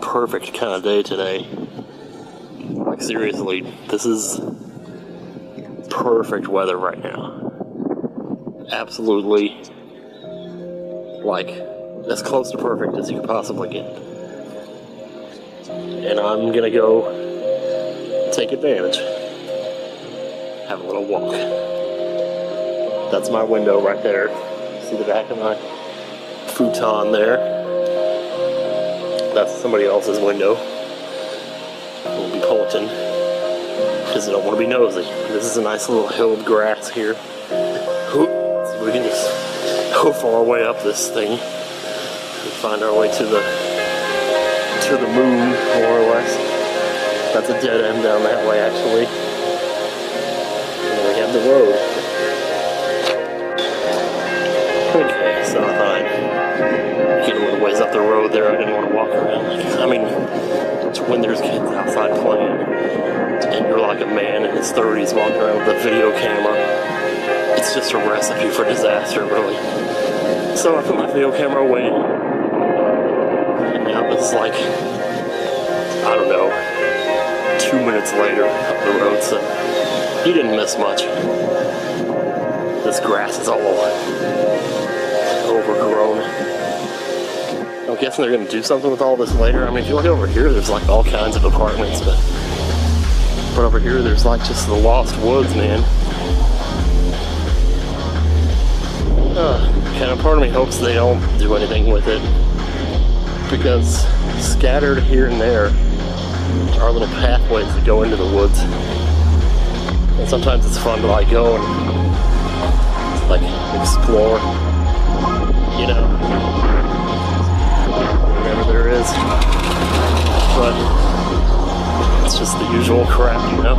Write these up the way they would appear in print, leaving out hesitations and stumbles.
perfect kind of day today. Like, seriously, this is perfect weather right now. Absolutely, like, as close to perfect as you could possibly get. And I'm gonna go take advantage. Have a little walk. That's my window right there. See the back of my futon there? That's somebody else's window. We'll be pointing because I don't want to be nosy. This is a nice little hill of grass here. So we can just go far away up this thing and find our way to the moon, more or less. That's a dead end down that way, actually. And we have the road. Okay, so I thought I'd get a little ways up the road there. I didn't want to walk around. I mean, it's when there's kids outside playing, and you're like a man in his 30s walking around with a video camera. It's just a recipe for disaster, really. So I put my video camera away, and now it's like, I don't know, 2 minutes later up the road, so he didn't miss much. This grass is all overgrown. I'm guessing they're going to do something with all this later. I mean, if you look over here, there's like all kinds of apartments, but over here, there's like just the lost woods, man. Kind of part of me hopes they don't do anything with it, because scattered here and there are little pathways that go into the woods, and sometimes it's fun to like go and like explore, you know, whatever there is, but it's just the usual crap, you know.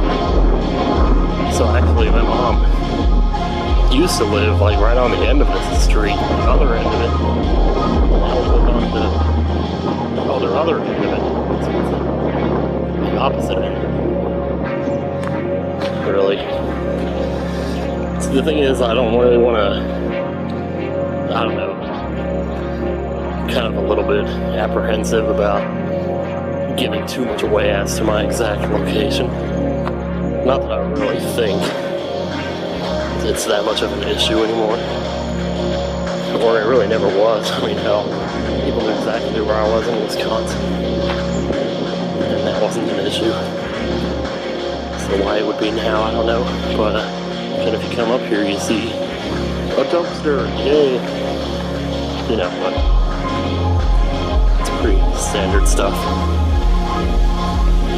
So actually, my mom used to live like right on the end of this street, the other end of it. Now live on the other end of it. The opposite end. Really. So the thing is, I don't really want to, I don't know, kind of a little bit apprehensive about giving too much away as to my exact location. Not that I really think it's that much of an issue anymore. Or it really never was. I mean, hell, people knew exactly where I was in Wisconsin, and that wasn't an issue. So why it would be now, I don't know. But and if you come up here, you see a dumpster, yay! You know, but it's pretty standard stuff.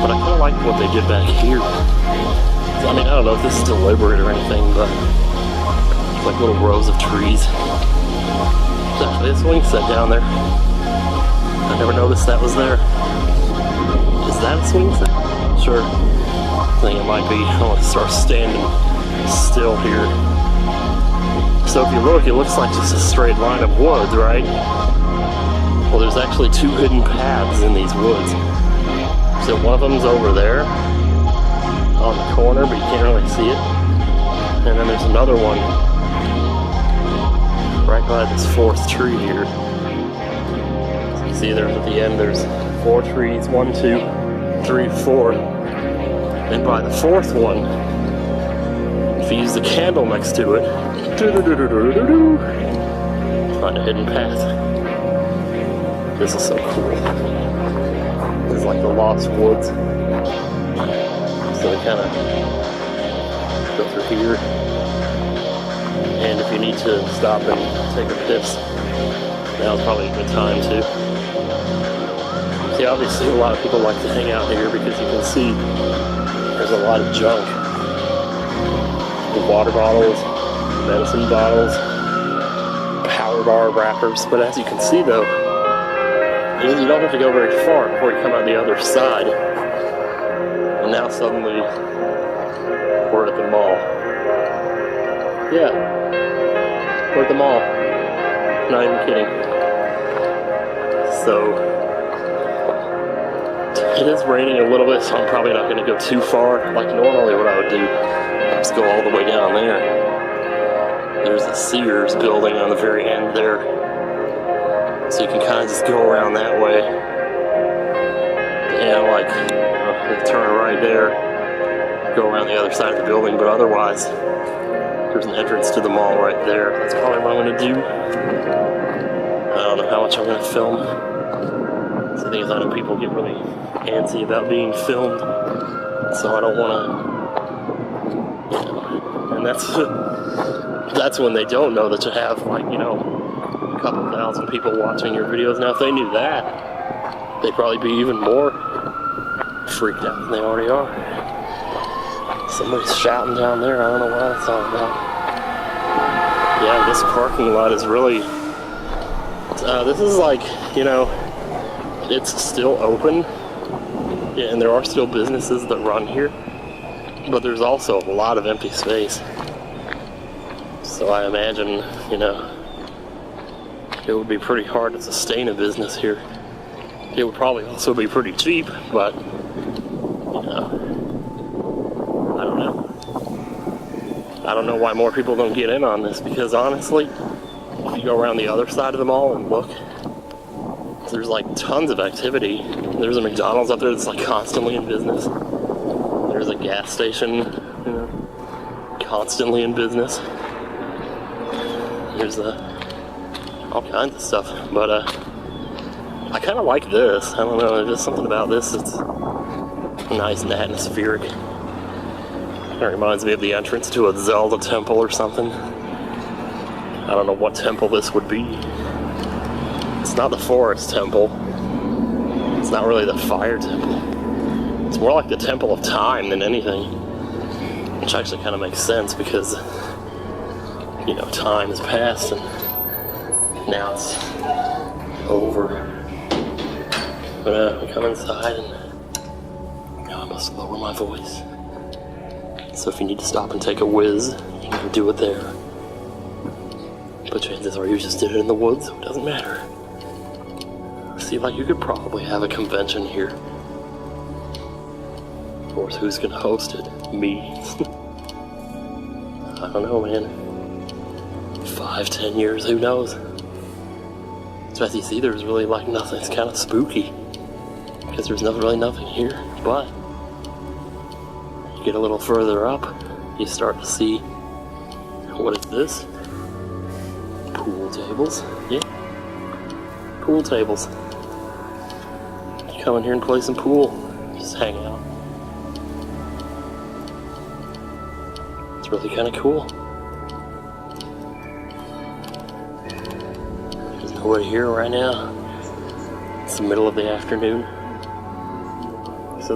But I kind of like what they did back here. I mean, I don't know if this is deliberate or anything, but it's like little rows of trees. There's actually a swing set down there. I never noticed that was there. Is that a swing set? Sure. I think it might be. I want to start standing still here. So if you look, it looks like just a straight line of woods, right? Well, there's actually two hidden paths in these woods. So one of them's over there on the corner, but you can't really see it. And then there's another one right by this fourth tree here. So you see there at the end, there's 4 trees, 1, 2, 3, 4. And by the fourth one, if you use the candle next to it, find a hidden path. This is so cool. It's like the lost woods. So we kind of go through here. And if you need to stop and take a piss, now's probably a good time too. See, obviously a lot of people like to hang out here because you can see there's a lot of junk. The water bottles, medicine bottles, power bar wrappers. But as you can see though, you don't have to go very far before you come out the other side. And now suddenly, we're at the mall. Yeah, we're at the mall. Not even kidding. So, it is raining a little bit, so I'm probably not going to go too far. Like normally what I would do, is go all the way down there. There's a Sears building on the very end there. So you can kind of just go around that way. right there, go around the other side of the building, but otherwise, there's an entrance to the mall right there. That's probably what I'm going to do. I don't know how much I'm going to film. So the thing is, I know people get really antsy about being filmed, so I don't want to, you know, and that's when they don't know that you have, like, you know, a couple thousand people watching your videos. Now, if they knew that, they'd probably be even more freaked out than they already are. Somebody's shouting down there. I don't know what that's all about. Yeah, this parking lot is really, this is like, you know, it's still open. Yeah, and there are still businesses that run here, but there's also a lot of empty space. So I imagine, you know, it would be pretty hard to sustain a business here. It would probably also be pretty cheap, but, you know, I don't know. I don't know why more people don't get in on this, because honestly, if you go around the other side of the mall and look, there's like tons of activity. There's a McDonald's up there that's like constantly in business. There's a gas station, you know, constantly in business. There's all kinds of stuff, but I kind of like this. I don't know, there's just something about this that's nice and atmospheric. It reminds me of the entrance to a Zelda temple or something. I don't know what temple this would be. It's not the forest temple. It's not really the fire temple. It's more like the temple of time than anything. Which actually kind of makes sense because, you know, time has passed and now it's over. But we come inside and I must lower my voice. So if you need to stop and take a whiz, you can do it there. But chances are you just did it in the woods, so it doesn't matter. See, like, you could probably have a convention here. Of course, who's gonna host it? Me. I don't know, man. 5-10 years, who knows? So as you see, there's really like nothing. It's kind of spooky because there's really nothing here. But you get a little further up, you start to see, what is this? Pool tables. Yeah, pool tables. You come in here and play some pool, just hang out. It's really kind of cool. There's nobody here right now. It's the middle of the afternoon. So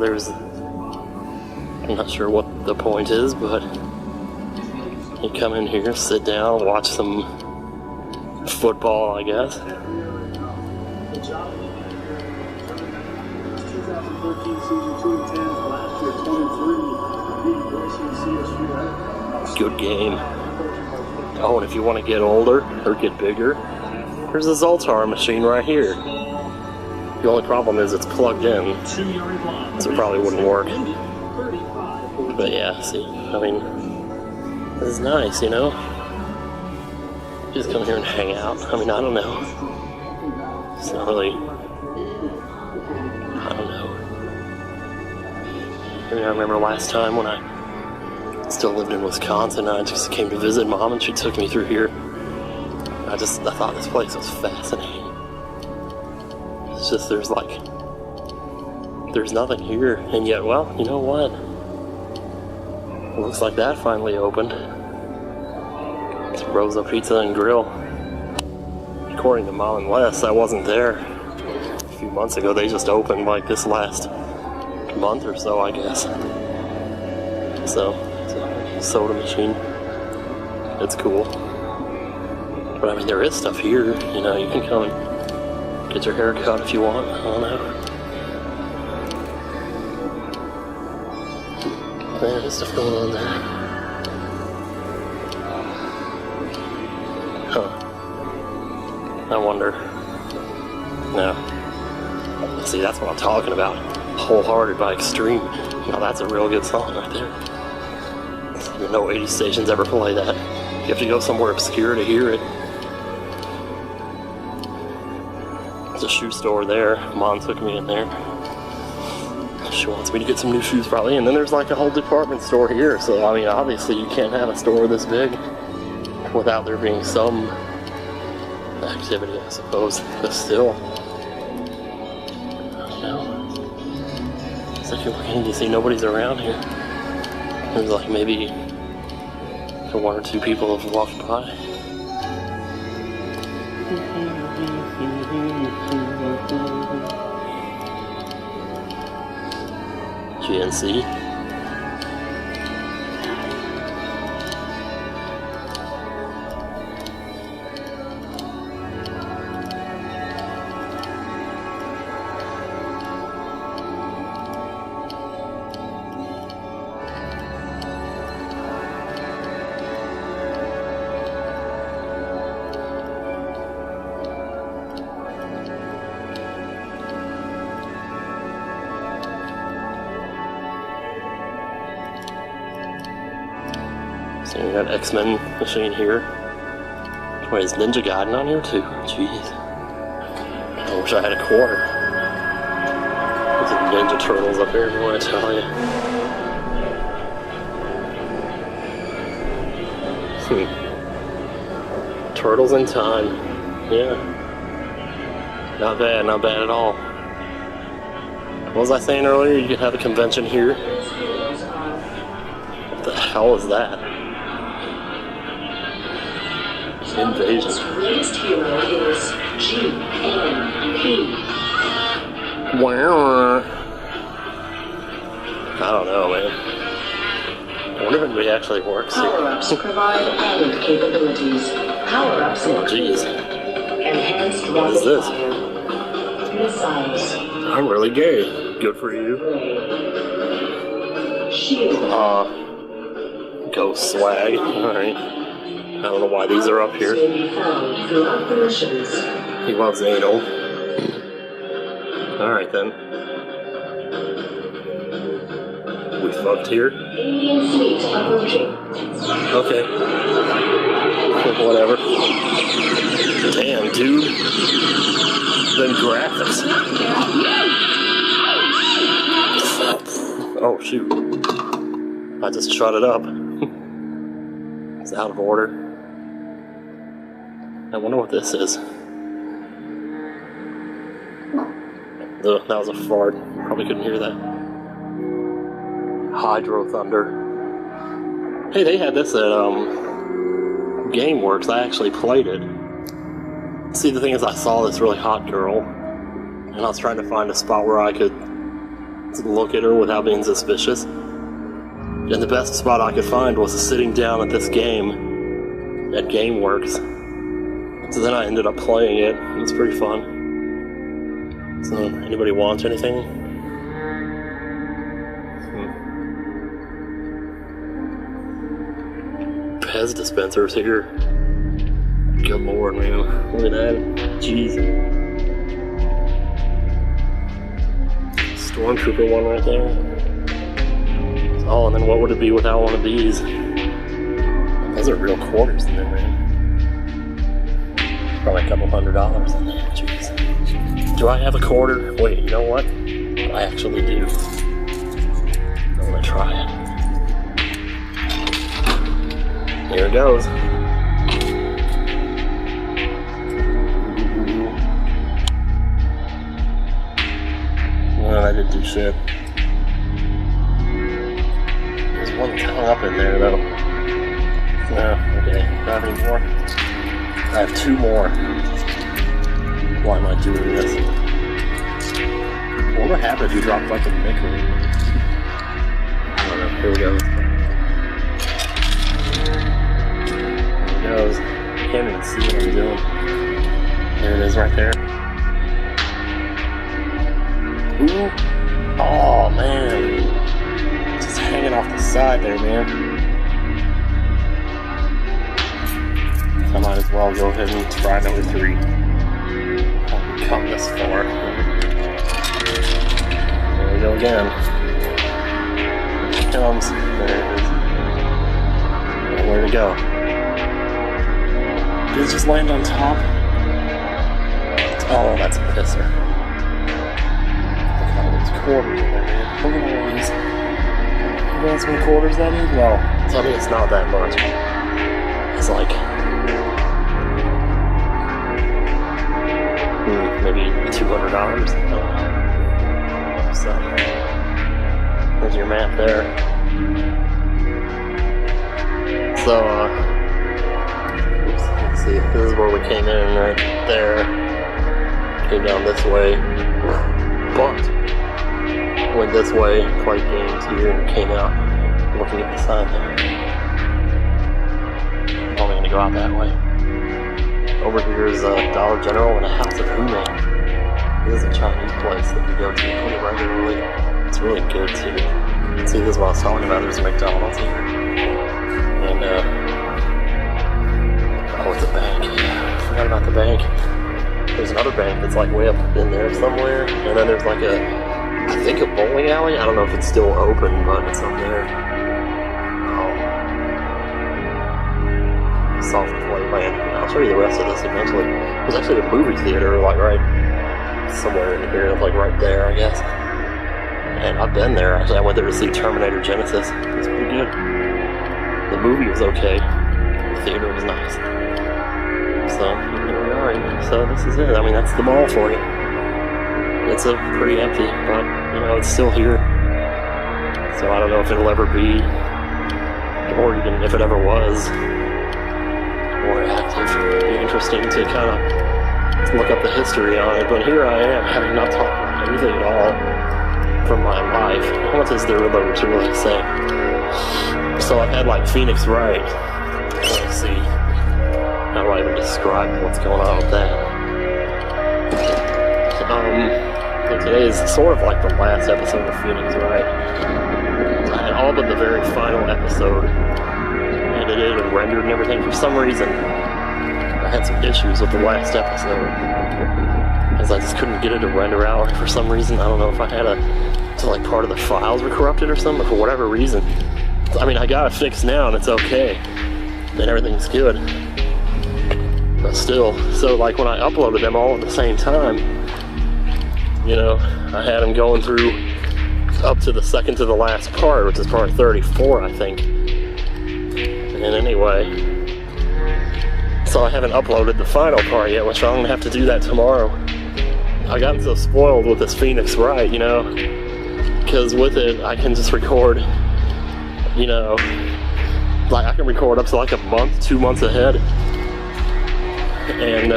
I'm not sure what the point is, but you come in here, sit down, watch some football, I guess. Good game. Oh, and if you want to get older or get bigger, there's a Zoltar machine right here. The only problem is it's plugged in, so it probably wouldn't work. But yeah, see, I mean, this is nice, you know? Just come here and hang out. I mean, I don't know. It's not really, I don't know. I mean, I remember last time when I still lived in Wisconsin, I just came to visit Mom and she took me through here. I thought this place was fascinating. It's just, there's nothing here, and yet, well, you know what? It looks like that finally opened. It's Rosa Pizza and Grill. According to Mom and Les, I wasn't there a few months ago. They just opened like this last month or so, I guess. So, it's a soda machine. It's cool. But I mean, there is stuff here. You know, you can come and get your hair cut if you want. I don't know. There's stuff going on there. Huh. I wonder. No. See, that's what I'm talking about. Wholehearted by Extreme. Now that's a real good song right there. No 80 stations ever play that. You have to go somewhere obscure to hear it. There's a shoe store there. Mom took me in there. She wants me to get some new shoes probably, and then there's like a whole department store here, so I mean obviously you can't have a store this big without there being some activity, I suppose, but still. I don't know. It's like you're looking and you see nobody's around here. There's like maybe one or two people have walked by. GNC. So we got X-Men machine here. Wait, is Ninja Gaiden on here too? Jeez. I wish I had a quarter. There's some Ninja Turtles up here, what I tell you. Turtles in Time. Yeah. Not bad at all. What was I saying earlier? You could have a convention here? What the hell is that? Invasion. Latest hero is GNP. Wow. I don't know, man. I wonder if it actually works. Power-ups provide added capabilities. Power-ups jeez. Enhanced What is this? missiles. I'm really gay. Good for you. Shield. Ghost swag. Alright. I don't know why these are up here. May be found throughout the missions. He loves anal. Alright then. We fucked here? Alien fleet approaching. Okay. Whatever. Damn, dude. Then graphics. Oh, shoot. I just shut it up. It's out of order. I wonder what this is. Ugh, that was a fart. Probably couldn't hear that. Hydro Thunder. Hey, they had this at GameWorks. I actually played it. See, the thing is, I saw this really hot girl, and I was trying to find a spot where I could look at her without being suspicious. And the best spot I could find was sitting down at this game at GameWorks. So then I ended up playing it. It was pretty fun. So, anybody want anything? Pez dispensers here. Good lord, man. Look at that. Jeez. Stormtrooper one right there. Oh, and then what would it be without one of these? Those are real quarters in there, man. Probably a couple $100 in there. Jeez. Do I have a quarter? Wait, you know what? I actually do. I'm gonna try it. Here it goes. Well, I didn't do shit. There's one hung up in there, though. No, okay. Not anymore. I have two more. Why am I doing this? What would happen if you dropped like a nickel? I don't know. Here we go. There it goes. I can't even see what I'm doing. There it is right there. Ooh. Oh, man. Just hanging off the side there, man. I might as well go ahead and try number 3. I'll come this far. There we go again. Here it comes. There it is. And where to go? Did it just land on top? Oh, that's a pisser. Look at all those quarters in there, man. Look at all these. You know how many quarters that is? No. Tell me it's not that much. It's like maybe $200. So there's your map there. So let's see. This is where we came in right there. Came down this way, but went this way, played games here, and came out looking at the sign there. I'm only gonna go out that way. Over here is a Dollar General and a House of Human. This is a Chinese place that we go to pretty regularly. It's really good too. See, this is what I was talking about. There's a McDonald's here. And, oh, it's a bank. Yeah, I forgot about the bank. There's another bank that's like way up in there somewhere. And then there's like I think a bowling alley. I don't know if it's still open, but it's up there. Soft Playland. I'll show you the rest of this eventually. There's actually a movie theater like right somewhere in here, like right there, I guess. And I've been there. Actually, I went there to see Terminator Genesis. It was pretty good. The movie was okay. The theater was nice. So here we are. So this is it. I mean, that's the mall for you. It's a pretty empty, but you know, it's still here. So I don't know if it'll ever be, or even if it ever was, more active. It'd be interesting to kind of look up the history on it. But here I am, having not talked about anything at all from my life. How much is there to really say? So I've had like Phoenix Wright. Let's see. How do I even describe what's going on with that? So today is sort of like the last episode of Phoenix Wright. I had all but the very final episode edited and rendered and everything. For some reason, I had some issues with the last episode, as I just couldn't get it to render out for some reason. I don't know if I had like part of the files were corrupted or something, but for whatever reason. I mean, I got it fixed now and it's okay, and everything's good. But still, so like when I uploaded them all at the same time, you know, I had them going through up to the second to the last part, which is part 34, I think. And anyway, so I haven't uploaded the final part yet, which I'm gonna have to do that tomorrow. I got so spoiled with this Phoenix Wright, you know, because with it I can just record, you know, like I can record up to like a month, 2 months ahead, and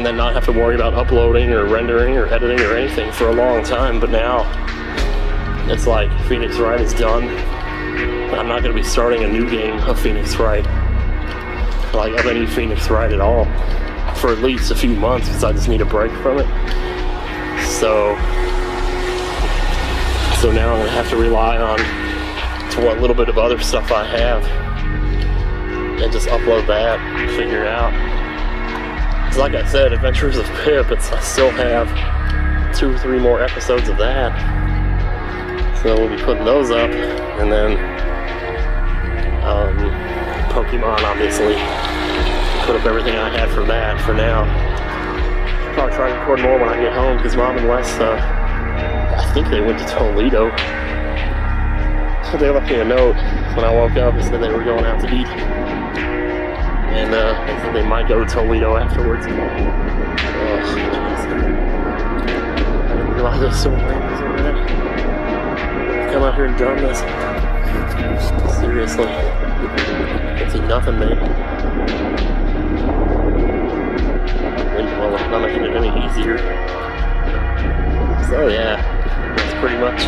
then not have to worry about uploading or rendering or editing or anything for a long time. But now it's like Phoenix Wright is done. I'm not going to be starting a new game of Phoenix Wright, like of any Phoenix Wright at all, for at least a few months, because I just need a break from it. So now I'm going to have to rely on to what little bit of other stuff I have and just upload that and figure it out. Because like I said, Adventures of Pip, I still have 2 or 3 more episodes of that. So we'll be putting those up, and then Pokemon, obviously. Put up everything I had for that for now. Probably try to record more when I get home, because Mom and Wes, I think they went to Toledo. They left me a note when I woke up and said they were going out to eat. And they said they might go to Toledo afterwards. Oh, jeez. I didn't realize it was so late already. I've come out here and done this. Seriously. Can't see nothing, man. Well, I'm not making it any easier. So yeah, that's pretty much,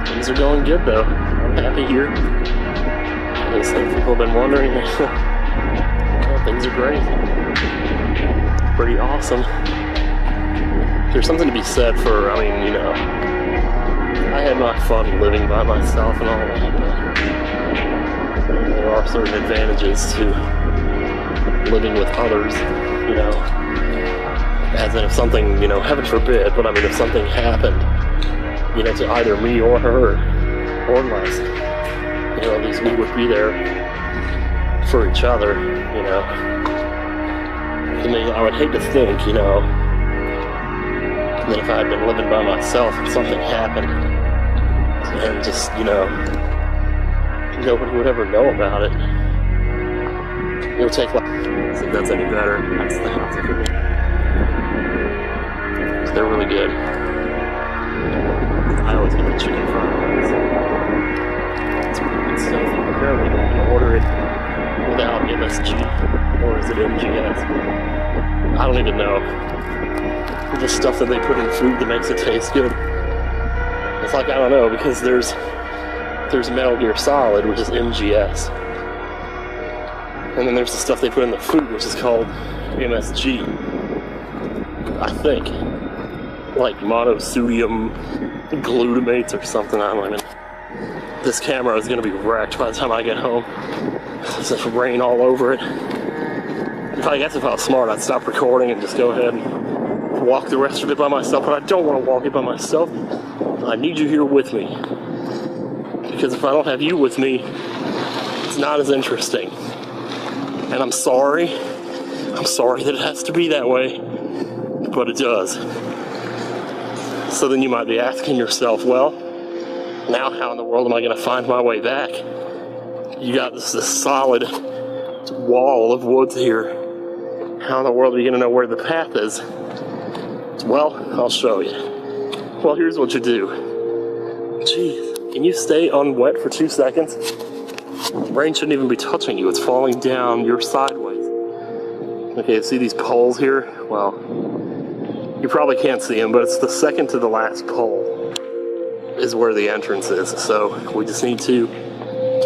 things are going good though. I'm happy here. And some people have been wondering, well, things are great. Pretty awesome. There's something to be said for, I mean, you know, I had my fun living by myself and all that, but there are certain advantages to living with others, you know. As in if something, you know, heaven forbid, but I mean if something happened, you know, to either me or her, or less, you know, at least we would be there for each other, you know. I mean, I would hate to think, you know, And if I had been living by myself and something happened, and just, nobody would ever know about it. It would take like, see if that's any better. That's the house over here. They're really good. I always get the chicken fried ones. It's really good stuff. Apparently you can order it without MSG, or is it MGS? I don't even know. The stuff that they put in food that makes it taste good. It's like, I don't know, because there's Metal Gear Solid, which is MGS. And then there's the stuff they put in the food, which is called MSG. I think. Like monosodium glutamates or something, I don't even. This camera is going to be wrecked by the time I get home. There's just rain all over it. I guess if I was smart, I'd stop recording and just go ahead and walk the rest of it by myself, but I don't want to walk it by myself. I need you here with me. Because if I don't have you with me, it's not as interesting. And I'm sorry. I'm sorry that it has to be that way, but it does. So then you might be asking yourself, well, now how in the world am I going to find my way back? You got this solid wall of woods here. How in the world are you going to know where the path is? Well, I'll show you. Well, here's what you do. Jeez, can you stay unwet for 2 seconds? Rain shouldn't even be touching you. It's falling down. You're sideways. Okay, see these poles here? Well, you probably can't see them, but it's the second to the last pole is where the entrance is. So we just need to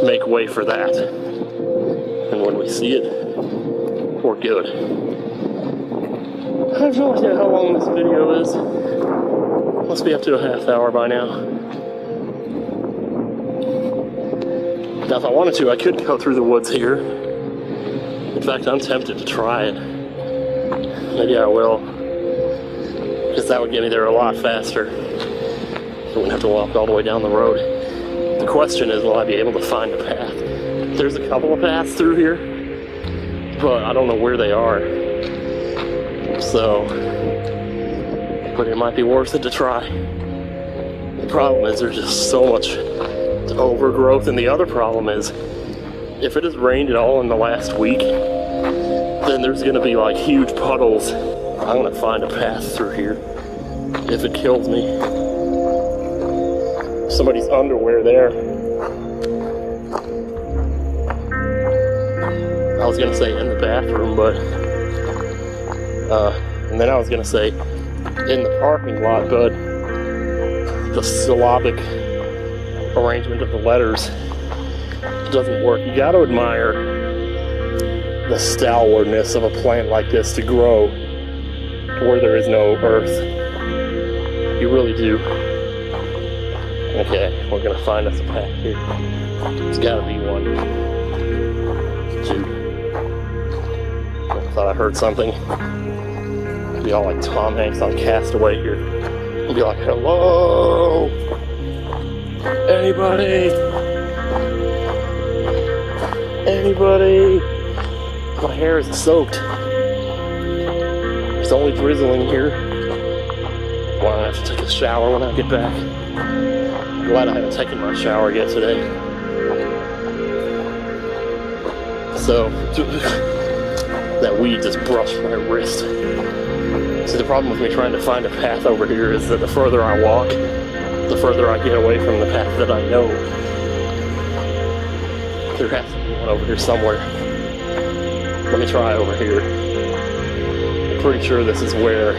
make way for that. And when we see it, we're good. I have no idea how long this video is. Must be up to a half hour by now. Now if I wanted to, I could go through the woods here. In fact, I'm tempted to try it. Maybe I will. Because that would get me there a lot faster. I wouldn't have to walk all the way down the road. The question is, will I be able to find a path? There's a couple of paths through here, but I don't know where they are. So, but it might be worth it to try. The problem is there's just so much overgrowth, and the other problem is if it has rained at all in the last week, then there's gonna be like huge puddles. I'm gonna find a path through here if it kills me. Somebody's underwear there. I was gonna say in the bathroom, but and then I was gonna say in the parking lot, but the syllabic arrangement of the letters doesn't work. You gotta admire the stalwartness of a plant like this to grow where there is no earth. You really do. Okay, we're gonna find us a path here. There's gotta be one. Two. I thought I heard something. Be all like Tom Hanks on Castaway here. And be like, hello? Anybody? Anybody? My hair is soaked. It's only drizzling here. Well, I have to take a shower when I get back. I'm glad I haven't taken my shower yet today. So, that weed just brushed my wrist. See, the problem with me trying to find a path over here is that the further I walk, the further I get away from the path that I know. There has to be one over here somewhere. Let me try over here. I'm pretty sure this is where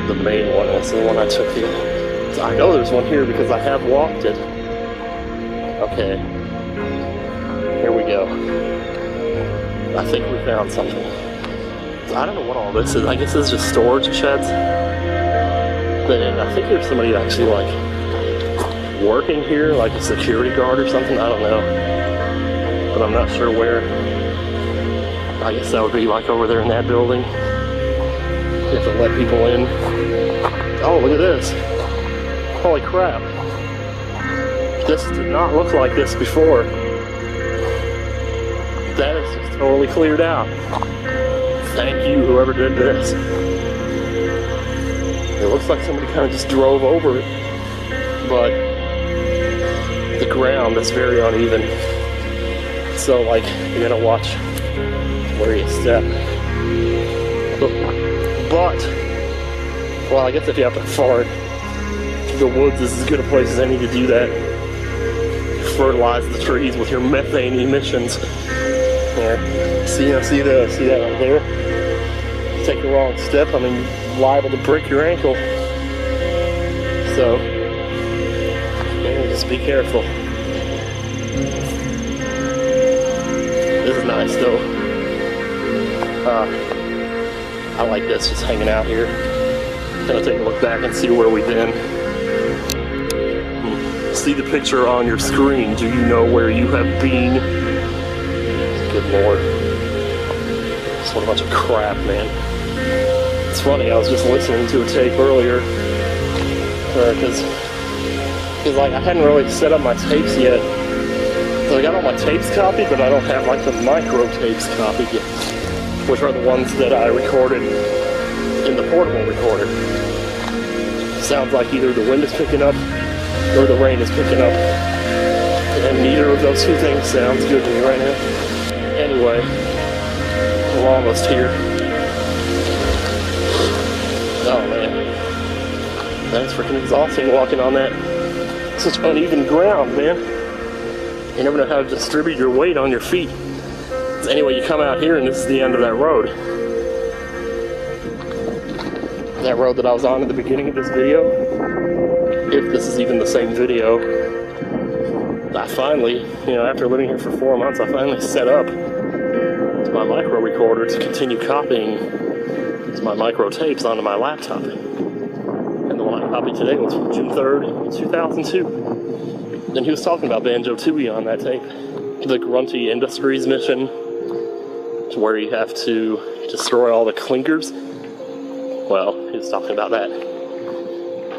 the main one is, the one I took here. So I know there's one here because I have walked it. Okay. Here we go. I think we found something. I don't know what all this is. I guess it's just storage sheds. But I think there's somebody actually like working here, like a security guard or something. I don't know. But I'm not sure where. I guess that would be like over there in that building. If it let people in. Oh, look at this. Holy crap. This did not look like this before. That is just totally cleared out. Thank you, whoever did this. It looks like somebody kind of just drove over it, but the ground is very uneven. So, like, you gotta watch where you step. But, well, I guess if you have to fart, the woods is as good a place as any to do that. Fertilize the trees with your methane emissions. There. See that right there? Take the wrong step, I mean, you're liable to break your ankle. So, just be careful. This is nice though. I like this, just hanging out here. Gonna take a look back and see where we've been. See the picture on your screen. Do you know where you have been? Good Lord. Just what a bunch of crap, man. It's funny, I was just listening to a tape earlier. Because like I hadn't really set up my tapes yet. So I got all my tapes copied, but I don't have like the micro tapes copied yet. Which are the ones that I recorded in the portable recorder. Sounds like either the wind is picking up or the rain is picking up. And neither of those two things sounds good to me right now. Anyway, we're almost here. Oh man. That's freaking exhausting walking on that. Such uneven ground, man. You never know how to distribute your weight on your feet. Anyway, you come out here and this is the end of that road. That road that I was on at the beginning of this video. If this is even the same video. I finally, after living here for 4 months, I finally set up my micro recorder to continue copying my micro tapes onto my laptop. And the one I copied today was from June 3rd, 2002. And he was talking about Banjo-Tooie on that tape. The Grunty Industries mission, to where you have to destroy all the clinkers. Well, he was talking about that.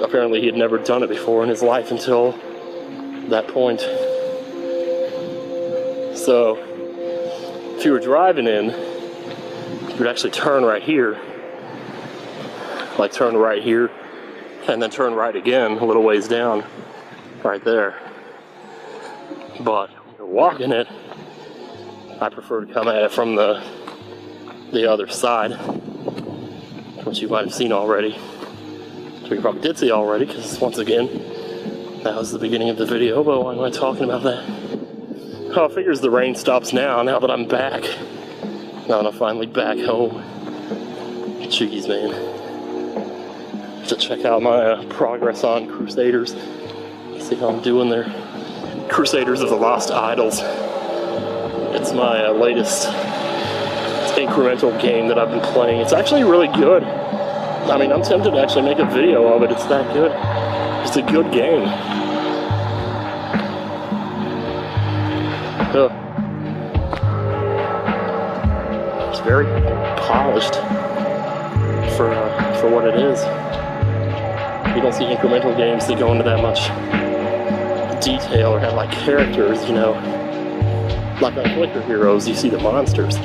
Apparently he had never done it before in his life until that point. So, if you were driving in, you would actually turn right here. Like turn right here, and then turn right again a little ways down. Right there. But when you're walking it, I prefer to come at it from the other side, which you might have seen already. So you probably did see already, because once again, that was the beginning of the video, but why am I talking about that? Oh, it figures the rain stops now that I'm back. Now that I'm finally back home. Jeez, man. To check out my progress on Crusaders. See how I'm doing there. Crusaders of the Lost Idols. It's my latest incremental game that I've been playing. It's actually really good. I mean, I'm tempted to actually make a video of it. It's that good. It's a good game. It's very polished for what it is. You don't see incremental games that go into that much detail or have like characters, Like on Clicker Heroes, you see the monsters,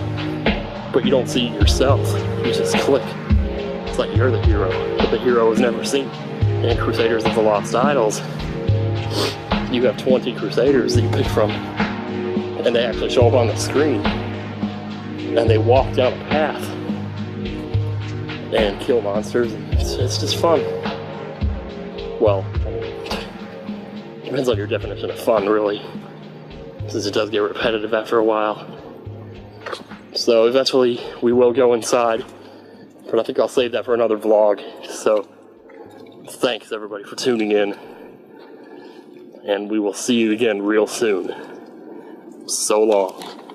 but you don't see yourself. You just click. It's like you're the hero, but the hero is never seen. In Crusaders of the Lost Idols, you have 20 Crusaders that you pick from, and they actually show up on the screen, and they walk down a path and kill monsters. It's just fun. Well, depends on your definition of fun, really, since it does get repetitive after a while. So eventually we will go inside, but I think I'll save that for another vlog. So thanks everybody for tuning in, and we will see you again real soon. So long.